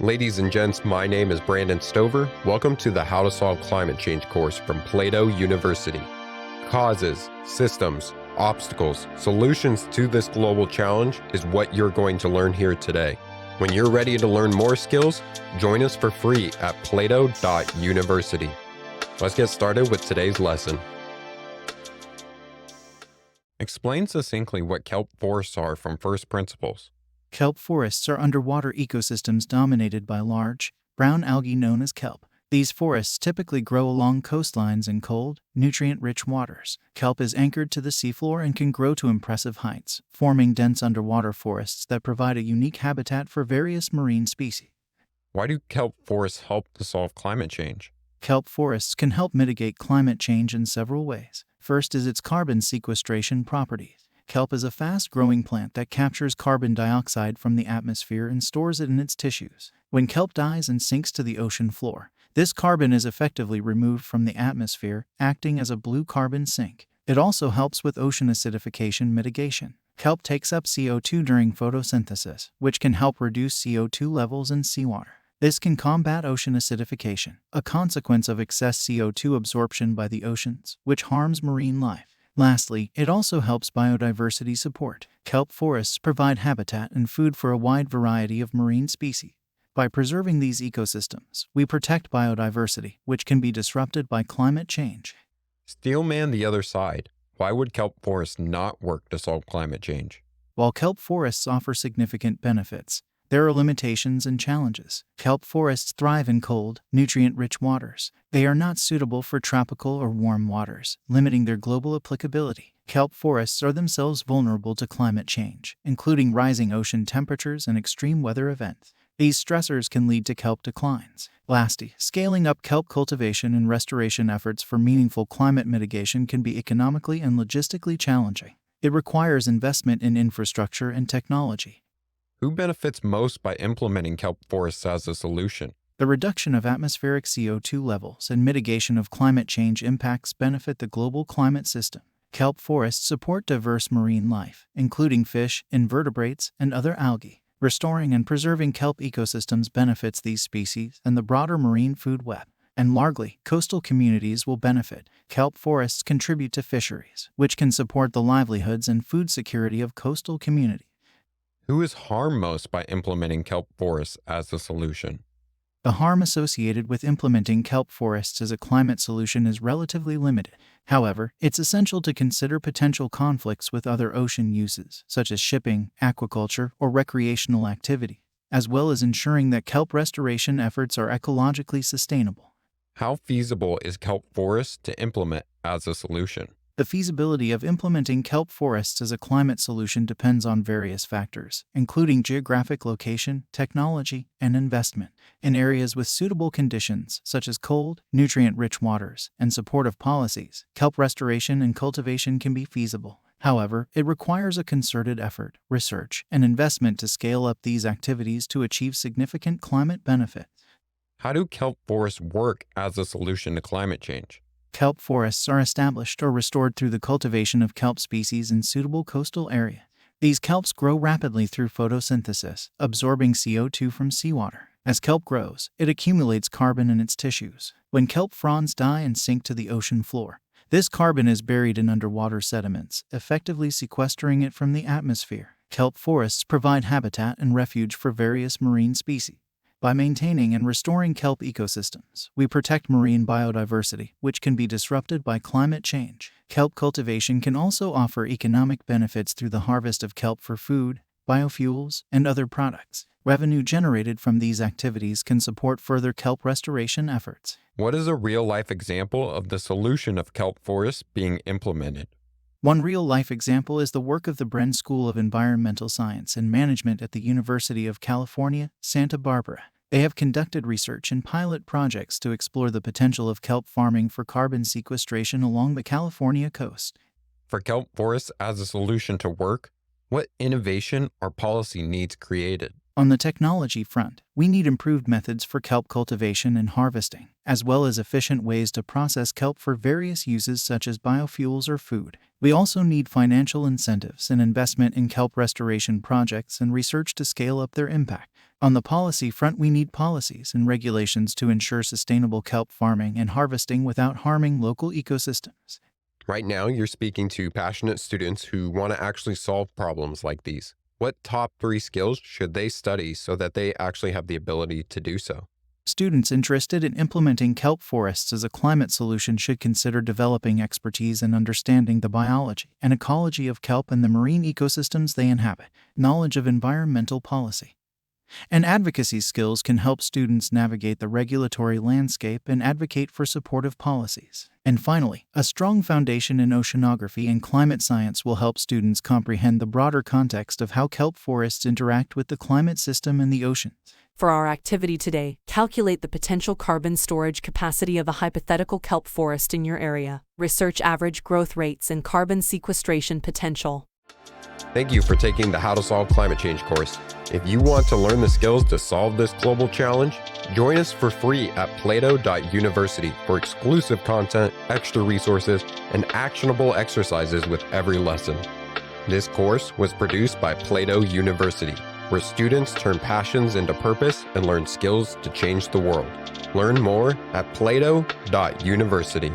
Ladies and gents, my name is Brandon Stover. Welcome to the How to Solve Climate Change course from Plato University. Causes, systems, obstacles, solutions to this global challenge is what you're going to learn here today. When you're ready to learn more skills, join us for free at plato.university. Let's get started with today's lesson. Explain succinctly what kelp forests are from first principles. Kelp forests are underwater ecosystems dominated by large, brown algae known as kelp. These forests typically grow along coastlines in cold, nutrient-rich waters. Kelp is anchored to the seafloor and can grow to impressive heights, forming dense underwater forests that provide a unique habitat for various marine species. Why do kelp forests help to solve climate change? Kelp forests can help mitigate climate change in several ways. First is its carbon sequestration properties. Kelp is a fast-growing plant that captures carbon dioxide from the atmosphere and stores it in its tissues. When kelp dies and sinks to the ocean floor, this carbon is effectively removed from the atmosphere, acting as a blue carbon sink. It also helps with ocean acidification mitigation. Kelp takes up CO2 during photosynthesis, which can help reduce CO2 levels in seawater. This can combat ocean acidification, a consequence of excess CO2 absorption by the oceans, which harms marine life. Lastly, it also helps biodiversity support. Kelp forests provide habitat and food for a wide variety of marine species. By preserving these ecosystems, we protect biodiversity, which can be disrupted by climate change. Steelman the other side. Why would kelp forests not work to solve climate change? While kelp forests offer significant benefits, there are limitations and challenges. Kelp forests thrive in cold, nutrient-rich waters. They are not suitable for tropical or warm waters, limiting their global applicability. Kelp forests are themselves vulnerable to climate change, including rising ocean temperatures and extreme weather events. These stressors can lead to kelp declines. Lastly, scaling up kelp cultivation and restoration efforts for meaningful climate mitigation can be economically and logistically challenging. It requires investment in infrastructure and technology. Who benefits most by implementing kelp forests as a solution? The reduction of atmospheric CO2 levels and mitigation of climate change impacts benefit the global climate system. Kelp forests support diverse marine life, including fish, invertebrates, and other algae. Restoring and preserving kelp ecosystems benefits these species and the broader marine food web. And largely, coastal communities will benefit. Kelp forests contribute to fisheries, which can support the livelihoods and food security of coastal communities. Who is harmed most by implementing kelp forests as a solution? The harm associated with implementing kelp forests as a climate solution is relatively limited. However, it's essential to consider potential conflicts with other ocean uses, such as shipping, aquaculture, or recreational activity, as well as ensuring that kelp restoration efforts are ecologically sustainable. How feasible is kelp forests to implement as a solution? The feasibility of implementing kelp forests as a climate solution depends on various factors, including geographic location, technology, and investment. In areas with suitable conditions, such as cold, nutrient-rich waters, and supportive policies, kelp restoration and cultivation can be feasible. However, it requires a concerted effort, research, and investment to scale up these activities to achieve significant climate benefits. How do kelp forests work as a solution to climate change? Kelp forests are established or restored through the cultivation of kelp species in suitable coastal areas. These kelps grow rapidly through photosynthesis, absorbing CO2 from seawater. As kelp grows, it accumulates carbon in its tissues. When kelp fronds die and sink to the ocean floor, this carbon is buried in underwater sediments, effectively sequestering it from the atmosphere. Kelp forests provide habitat and refuge for various marine species. By maintaining and restoring kelp ecosystems, we protect marine biodiversity, which can be disrupted by climate change. Kelp cultivation can also offer economic benefits through the harvest of kelp for food, biofuels, and other products. Revenue generated from these activities can support further kelp restoration efforts. What is a real-life example of the solution of kelp forests being implemented? One real-life example is the work of the Bren School of Environmental Science and Management at the University of California, Santa Barbara. They have conducted research and pilot projects to explore the potential of kelp farming for carbon sequestration along the California coast. For kelp forests as a solution to work, what innovation or policy needs created? On the technology front, we need improved methods for kelp cultivation and harvesting, as well as efficient ways to process kelp for various uses such as biofuels or food. We also need financial incentives and investment in kelp restoration projects and research to scale up their impact. On the policy front, we need policies and regulations to ensure sustainable kelp farming and harvesting without harming local ecosystems. Right now, you're speaking to passionate students who want to actually solve problems like these. What top 3 skills should they study so that they actually have the ability to do so? Students interested in implementing kelp forests as a climate solution should consider developing expertise in understanding the biology and ecology of kelp and the marine ecosystems they inhabit. Knowledge of environmental policy and advocacy skills can help students navigate the regulatory landscape and advocate for supportive policies. And finally, a strong foundation in oceanography and climate science will help students comprehend the broader context of how kelp forests interact with the climate system and the oceans. For our activity today, calculate the potential carbon storage capacity of a hypothetical kelp forest in your area. Research average growth rates and carbon sequestration potential. Thank you for taking the How to Solve Climate Change course. If you want to learn the skills to solve this global challenge, join us for free at plato.university for exclusive content, extra resources, and actionable exercises with every lesson. This course was produced by Plato University, where students turn passions into purpose and learn skills to change the world. Learn more at plato.university.